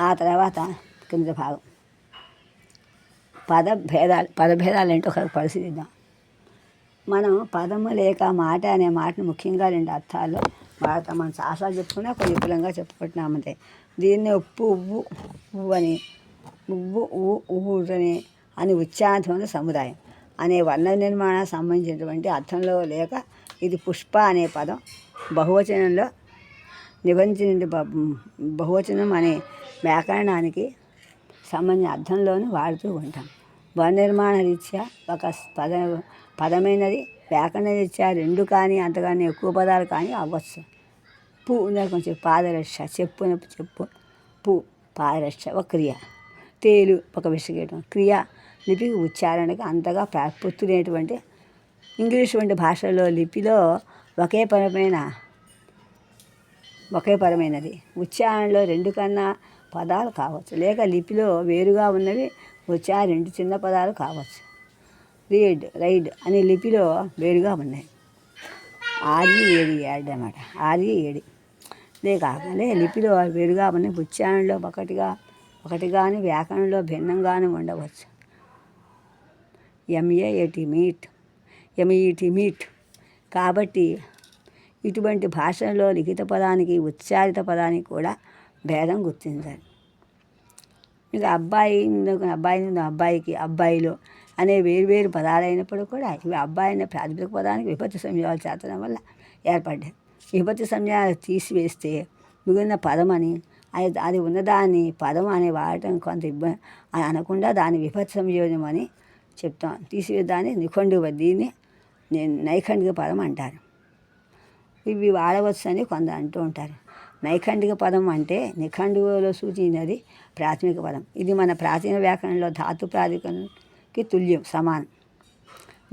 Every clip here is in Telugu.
ఆ తర్వాత కింద భాగం పదభేదాలు ఏంటో ఒకరికి పరిశీలిద్దాం. మనం పదము లేక మాట అనే మాటను ముఖ్యంగా 2 అర్థాల్లో వాడతాం. మనం చాలాసార్లు చెప్పుకున్నా కొన్ని విపులంగా చెప్పుకుంటున్నామంతే. దీన్ని ఉప్పు ఉవ్వు ఉవ్వు అని, ఉవ్వు ఉవ్వు అని ఉచ్చారణమైన సముదాయం అనే వర్ణ నిర్మాణానికి సంబంధించినటువంటి అర్థంలో లేక ఇది పుష్ప అనే పదం బహువచనంలో నిబంధించిన బహువచనం అనే వ్యాకరణానికి సంబంధించిన అర్థంలోనూ వాడుతూ ఉంటాం. వర్ణనిర్మాణ రీత్యా ఒక పదమైనది వ్యాకరణ రీత్యా 2 కానీ అంతగానే ఎక్కువ పదాలు కానీ అవ్వచ్చు. పు కొంచెం పాదరక్ష, చెప్పు పు పాదరక్ష ఒక క్రియ, తేలు ఒక విసిగేయటం క్రియ. లిపికి ఉచ్చారణకి అంతగా ప్రాప్తి లేనటువంటి ఇంగ్లీష్ వంటి భాషల్లో లిపిలో ఒకే పరమైనది ఉచ్చారణలో 2 కన్నా పదాలు కావచ్చు, లేక లిపిలో వేరుగా ఉన్నవి ఉచ్చారణ 2 చిన్న పదాలు కావచ్చు. రైడ్ అనే లిపిలో వేరుగా ఉన్నాయి. యాడ్ అన్నమాట. ఏడి కాకుండా లిపిలో వేరుగా ఉన్నాయి, ఉచ్చారణలో ఒకటిగాని వ్యాకరణంలో భిన్నంగానే ఉండవచ్చు. మీట్ కాబట్టి ఇటువంటి భాషలో లిఖిత పదానికి ఉచ్చారిత పదానికి కూడా భేదం గుర్తించాలి. ఇంకా అబ్బాయికి అబ్బాయిలో అనే వేరు పదాలైనప్పుడు కూడా ఇవి అబ్బాయి అనే ప్రాథమిక పదానికి విభక్తి సంయోగాలు చేర్చడం వల్ల ఏర్పడ్డాయి. విభక్తి సంయోగాలు తీసివేస్తే మిగిలిన పదం అని అది ఉన్నదాన్ని పదం అని వాడటం కొంత ఇబ్బంది అని అనకుండా దాన్ని విభక్తి సంయోజనం అని చెప్తాం. తీసివేదాన్ని దీన్ని నైఖండిక పదం అంటారు. ఇవి వాడవచ్చు అని కొందరు అంటూ ఉంటారు. నైఖండిక పదం అంటే నిఖండులో సూచించినది ప్రాథమిక పదం. ఇది మన ప్రాచీన వ్యాకరణంలో ధాతు ప్రాతిపదికకి తుల్యం, సమానం.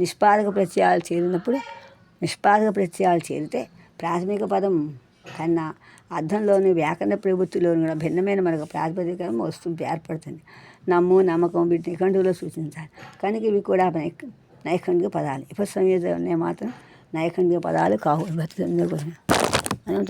నిష్పాదక ప్రత్యయాలు చేరితే ప్రాథమిక పదం కన్నా అర్థంలోని వ్యాకరణ ప్రవృత్తిలోని కూడా భిన్నమైన మనకు ప్రాతిపదికం ఏర్పడుతుంది. నమ్ము, నమ్మకం వీటి నిఘంటువులో సూచించాలి. కనుక ఇవి కూడా నైఖండిక పదాలు. విభక్తి సంయోజనం మాత్రం నైఖండిక పదాలు కావు. విభక్తి సంయోజనం మనం